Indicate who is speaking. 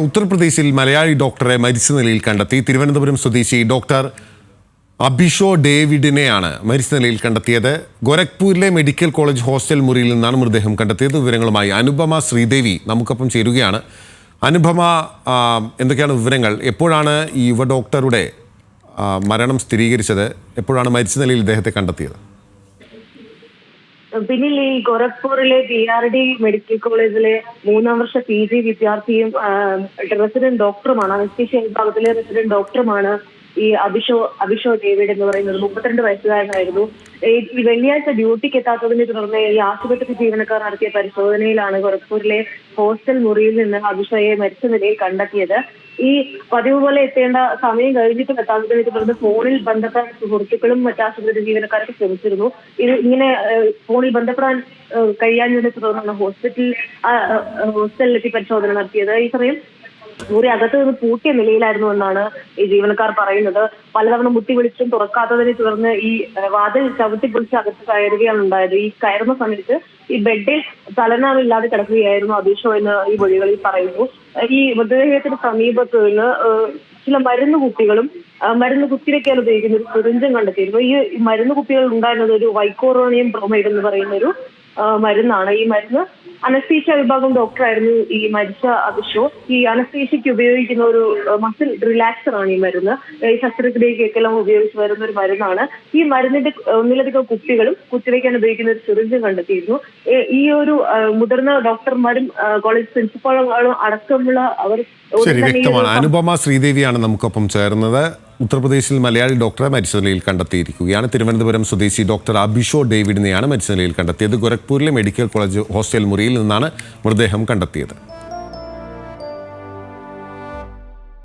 Speaker 1: ഉത്തർപ്രദേശിൽ മലയാളി ഡോക്ടറെ മരിച്ച നിലയിൽ കണ്ടെത്തി. തിരുവനന്തപുരം സ്വദേശി ഡോക്ടർ അഭിഷോ ഡേവിഡിനെയാണ് മരിച്ച നിലയിൽ കണ്ടെത്തിയത്. ഗോരഖ്പൂരിലെ മെഡിക്കൽ കോളേജ് ഹോസ്റ്റൽ മുറിയിൽ നിന്നാണ് മൃതദേഹം കണ്ടെത്തിയത്. വിവരങ്ങളുമായി അനുപമ ശ്രീദേവി നമുക്കൊപ്പം ചേരുകയാണ്. അനുപമ, എന്തൊക്കെയാണ് വിവരങ്ങൾ? എപ്പോഴാണ് ഈ യുവ ഡോക്ടറുടെ മരണം സ്ഥിരീകരിച്ചത്? എപ്പോഴാണ് മരിച്ച നിലയിൽ ഇദ്ദേഹത്തെ കണ്ടെത്തിയത്?
Speaker 2: പിന്നിൽ ഈ ഗോരഖ്പൂരിലെ BRD മെഡിക്കൽ കോളേജിലെ 3ാം വർഷ PG വിദ്യാർത്ഥിയും റെസിഡന്റ് ഡോക്ടറുമാണ്. അനസ്തീഷ്യ വിഭാഗത്തിലെ റെസിഡന്റ് ഡോക്ടറുമാണ് ഈ അഭിഷോ ഡേവിഡ് എന്ന് പറയുന്നത്. 32 വയസ്സുകാരനായിരുന്നു. ഈ വെള്ളിയാഴ്ച ഡ്യൂട്ടിക്ക് എത്താത്തതിനെ തുടർന്ന് ഈ ആശുപത്രി ജീവനക്കാർ നടത്തിയ പരിശോധനയിലാണ് ഗോരഖ്പൂരിലെ ഹോസ്റ്റൽ മുറിയിൽ നിന്ന് അഭിഷോയെ മരിച്ച നിലയിൽ കണ്ടെത്തിയത്. ഈ പതിവ് പോലെ എത്തേണ്ട സമയം കഴിഞ്ഞിട്ടും എത്താത്തതിനെ തുടർന്ന് ഫോണിൽ ബന്ധപ്പെടാൻ സുഹൃത്തുക്കളും മറ്റാശുപത്രി ജീവനക്കാർക്ക് ശ്രമിച്ചിരുന്നു. ഇത് ഇങ്ങനെ ഫോണിൽ ബന്ധപ്പെടാൻ കഴിയാഞ്ഞതിനെ തുടർന്നാണ് ഹോസ്റ്റലിലെത്തി പരിശോധന നടത്തിയത്. ഈ സമയം മുറി അകത്ത് നിന്ന് പൂട്ടിയ നിലയിലായിരുന്നു എന്നാണ് ഈ ജീവനക്കാർ പറയുന്നത്. പലതവണ മുട്ടി വിളിച്ചും തുറക്കാത്തതിനെ തുടർന്ന് ഈ വാതിൽ ചവിട്ടി പൊളിച്ച് അകത്ത് കയറുകയാണ് ഉണ്ടായത്. ഈ കയറുന്ന സമയത്ത് ഈ ബെഡിൽ ചലനമില്ലാതെ കിടക്കുകയായിരുന്നു അഭിഷോ എന്ന് ഈ മൊഴികളിൽ പറയുന്നു. ഈ മൃതദേഹത്തിന് സമീപത്ത് നിന്ന് ചില മരുന്ന് കുപ്പികളും മരുന്ന് കുത്തിവെക്കാൻ ഉപയോഗിക്കുന്ന ഒരു സിറിഞ്ചും കണ്ടെത്തിയിരുന്നു. ഈ മരുന്ന് കുപ്പികൾ ഉണ്ടായിരുന്നത് ഒരു വൈക്കോറോണിയം ബ്രോമൈഡ് എന്ന് പറയുന്ന ഒരു മരുന്നാണ്. ഈ മരുന്ന് അനസ്തീഷ്യ വിഭാഗം ഡോക്ടറായിരുന്നു ഈ മരിച്ച അഭിഷോ. ഈ അനസ്തീഷ്യക്ക് ഉപയോഗിക്കുന്ന ഒരു മസിൽ റിലാക്സർ ആണ് ഈ മരുന്ന്. ഈ ശസ്ത്രക്രിയക്കെല്ലാം ഉപയോഗിച്ച് വരുന്ന ഒരു മരുന്നാണ്. ഈ മരുന്നിന്റെ ഒന്നിലധികം കുപ്പികളും കുത്തിവയ്ക്കാൻ ഉപയോഗിക്കുന്ന ഒരു സിറിഞ്ചും കണ്ടെത്തിയിരുന്നു. ഈ ഒരു മുതിർന്ന ഡോക്ടർമാരും കോളേജ് പ്രിൻസിപ്പാളും അടക്കമുള്ള അവർ
Speaker 1: വ്യക്തമാണ്. അനുപമ ശ്രീദേവിയാണ് നമുക്കൊപ്പം ചേർന്നത്. ഉത്തർപ്രദേശിൽ മലയാളി ഡോക്ടറെ മരിച്ച നിലയിൽ കണ്ടെത്തിയിരിക്കുകയാണ്. തിരുവനന്തപുരം സ്വദേശി ഡോക്ടർ അഭിഷോ ഡേവിഡിനെയാണ് മരിച്ച നിലയിൽ കണ്ടെത്തിയത്. ഗോരഖ്പൂരിലെ മെഡിക്കൽ കോളേജ് ഹോസ്റ്റൽ മുറിയിൽ നിന്നാണ് മൃതദേഹം കണ്ടെത്തിയത്.